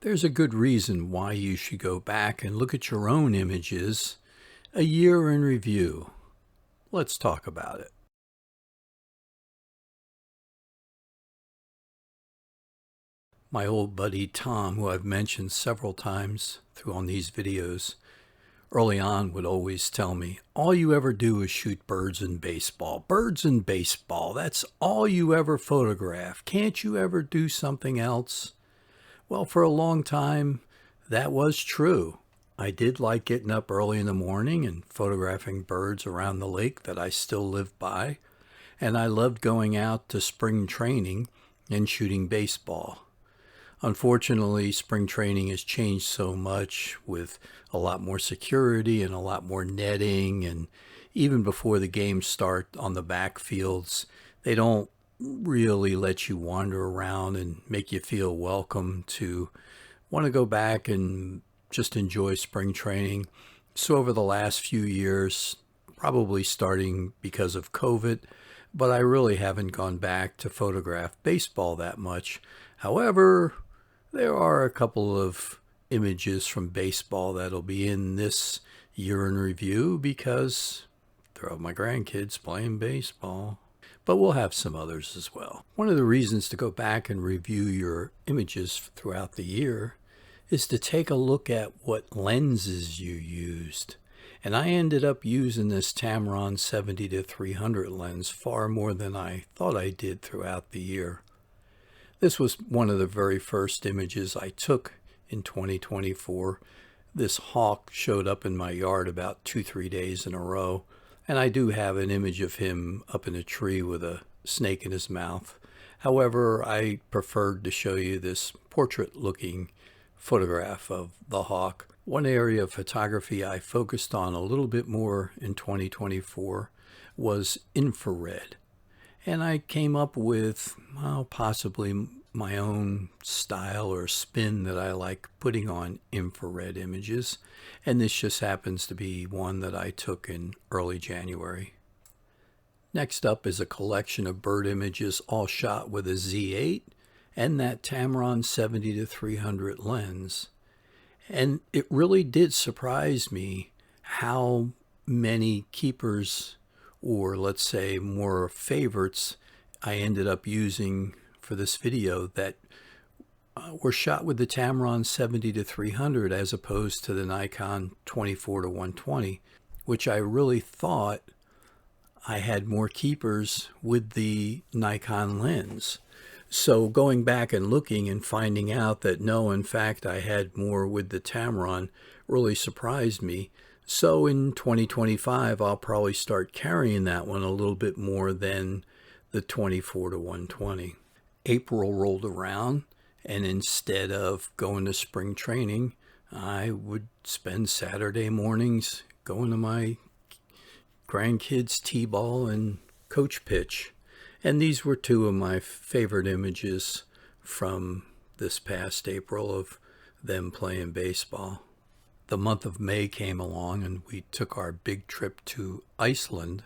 There's a good reason why you should go back and look at your own images, a year in review. Let's talk about it. My old buddy Tom, who I've mentioned several times on these videos, early on would always tell me, all you ever do is shoot birds and baseball. Birds and baseball, that's all you ever photograph. Can't you ever do something else? Well, for a long time, that was true. I did like getting up early in the morning and photographing birds around the lake that I still live by, and I loved going out to spring training and shooting baseball. Unfortunately, spring training has changed so much with a lot more security and a lot more netting, and even before the games start on the backfields, they don't really let you wander around and make you feel welcome to want to go back and just enjoy spring training. So over the last few years, probably starting because of COVID, but I really haven't gone back to photograph baseball that much. However, there are a couple of images from baseball that'll be in this year in review because they're of my grandkids playing baseball. But we'll have some others as well. One of the reasons to go back and review your images throughout the year is to take a look at what lenses you used. And I ended up using this Tamron 70-300 lens far more than I thought I did throughout the year. This was one of the very first images I took in 2024. This hawk showed up in my yard about 2-3 days in a row. And I do have an image of him up in a tree with a snake in his mouth. However, I preferred to show you this portrait-looking photograph of the hawk. One area of photography I focused on a little bit more in 2024 was infrared. And I came up with, well, possibly my own style or spin that I like putting on infrared images. And this just happens to be one that I took in early January. Next up is a collection of bird images all shot with a Z8 and that Tamron 70-300 lens. And it really did surprise me how many keepers, or let's say more favorites, I ended up using for this video that were shot with the Tamron 70-300 as opposed to the Nikon 24-120, which I really thought I had more keepers with the Nikon lens. So going back and looking and finding out that no, in fact, I had more with the Tamron really surprised me. So in 2025, I'll probably start carrying that one a little bit more than the 24-120. April rolled around, and instead of going to spring training, I would spend Saturday mornings going to my grandkids' t-ball and coach pitch. And these were two of my favorite images from this past April of them playing baseball. The month of May came along and we took our big trip to Iceland.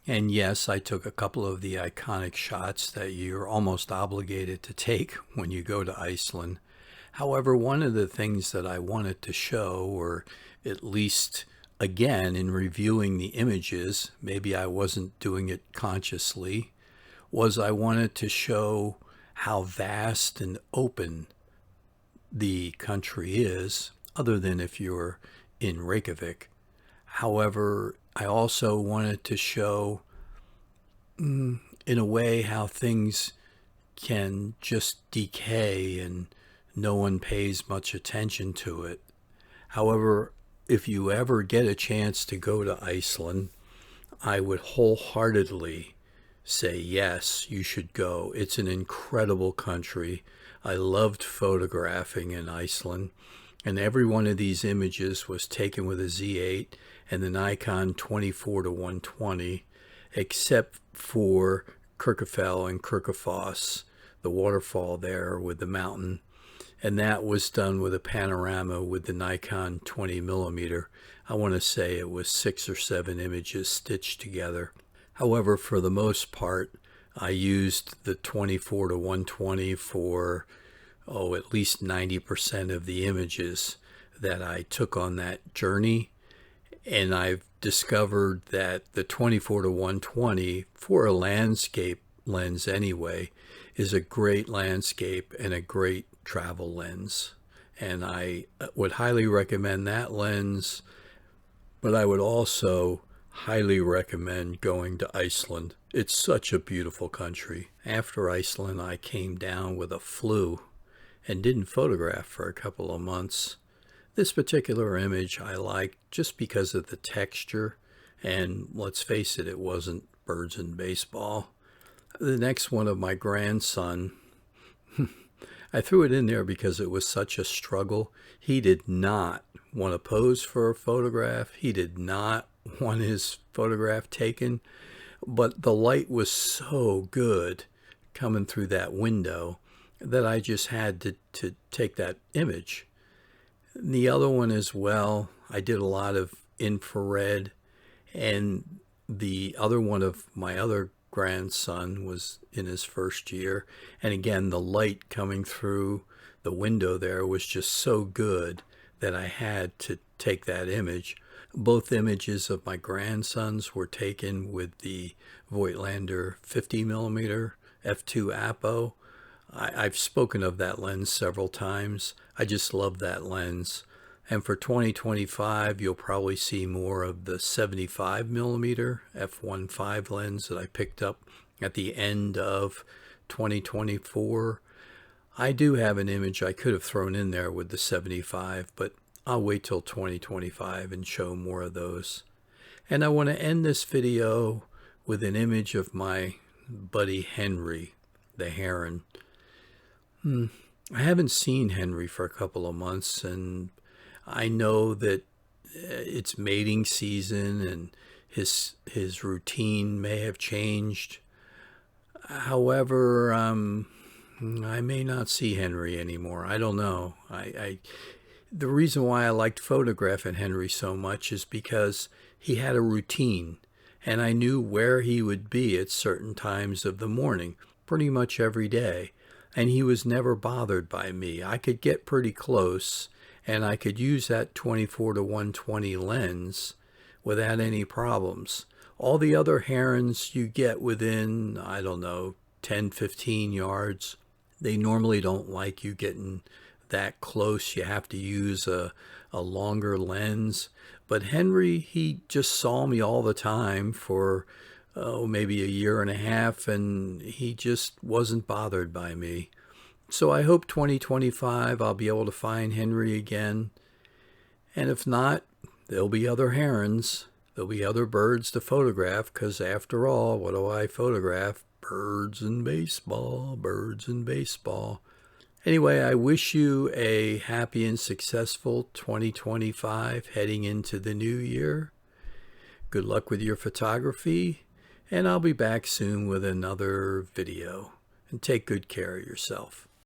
And yes, I took a couple of the iconic shots that you're almost obligated to take when you go to Iceland. However, one of the things that I wanted to show, or at least again in reviewing the images, maybe I wasn't doing it consciously, was I wanted to show how vast and open the country is, other than if you're in Reykjavik. However, I also wanted to show, in a way, how things can just decay and no one pays much attention to it. However, if you ever get a chance to go to Iceland, I would wholeheartedly say yes, you should go. It's an incredible country. I loved photographing in Iceland, and every one of these images was taken with a Z8 and the Nikon 24-120, except for Kirkafell and Kirkafoss, the waterfall there with the mountain. And that was done with a panorama with the Nikon 20mm. I want to say it was 6 or 7 images stitched together. However, for the most part, I used the 24-120 for at least 90% of the images that I took on that journey. And I've discovered that the 24-120, for a landscape lens anyway, is a great landscape and a great travel lens. And I would highly recommend that lens, but I would also highly recommend going to Iceland. It's such a beautiful country. After Iceland, I came down with a flu and didn't photograph for a couple of months. This particular image I liked just because of the texture, and let's face it, it wasn't birds and baseball. The next one of my grandson, I threw it in there because it was such a struggle. He did not want to pose for a photograph. He did not want his photograph taken, but the light was so good coming through that window that I just had to take that image. The other one as well, I did a lot of infrared, and the other one of my other grandson was in his first year, and again the light coming through the window there was just so good that I had to take that image. Both images of my grandsons were taken with the Voigtlander 50mm f2 apo. I've spoken of that lens several times. I just love that lens. And for 2025, you'll probably see more of the 75mm f1.8 lens that I picked up at the end of 2024. I do have an image I could have thrown in there with the 75, but I'll wait till 2025 and show more of those. And I want to end this video with an image of my buddy Henry, the heron. I haven't seen Henry for a couple of months, and I know that it's mating season and his routine may have changed. However, I may not see Henry anymore. I don't know. The reason why I liked photographing Henry so much is because he had a routine, and I knew where he would be at certain times of the morning, pretty much every day. And he was never bothered by me. I could get pretty close, and I could use that 24-120 lens without any problems. All the other herons you get within, I don't know, 10, 15 yards, they normally don't like you getting that close. You have to use a longer lens. But Henry, he just saw me all the time for maybe a year and a half, and he just wasn't bothered by me. So I hope 2025 I'll be able to find Henry again. And if not, there'll be other herons. There'll be other birds to photograph, because after all, what do I photograph? Birds and baseball, birds and baseball. Anyway, I wish you a happy and successful 2025 heading into the new year. Good luck with your photography, and I'll be back soon with another video. And take good care of yourself.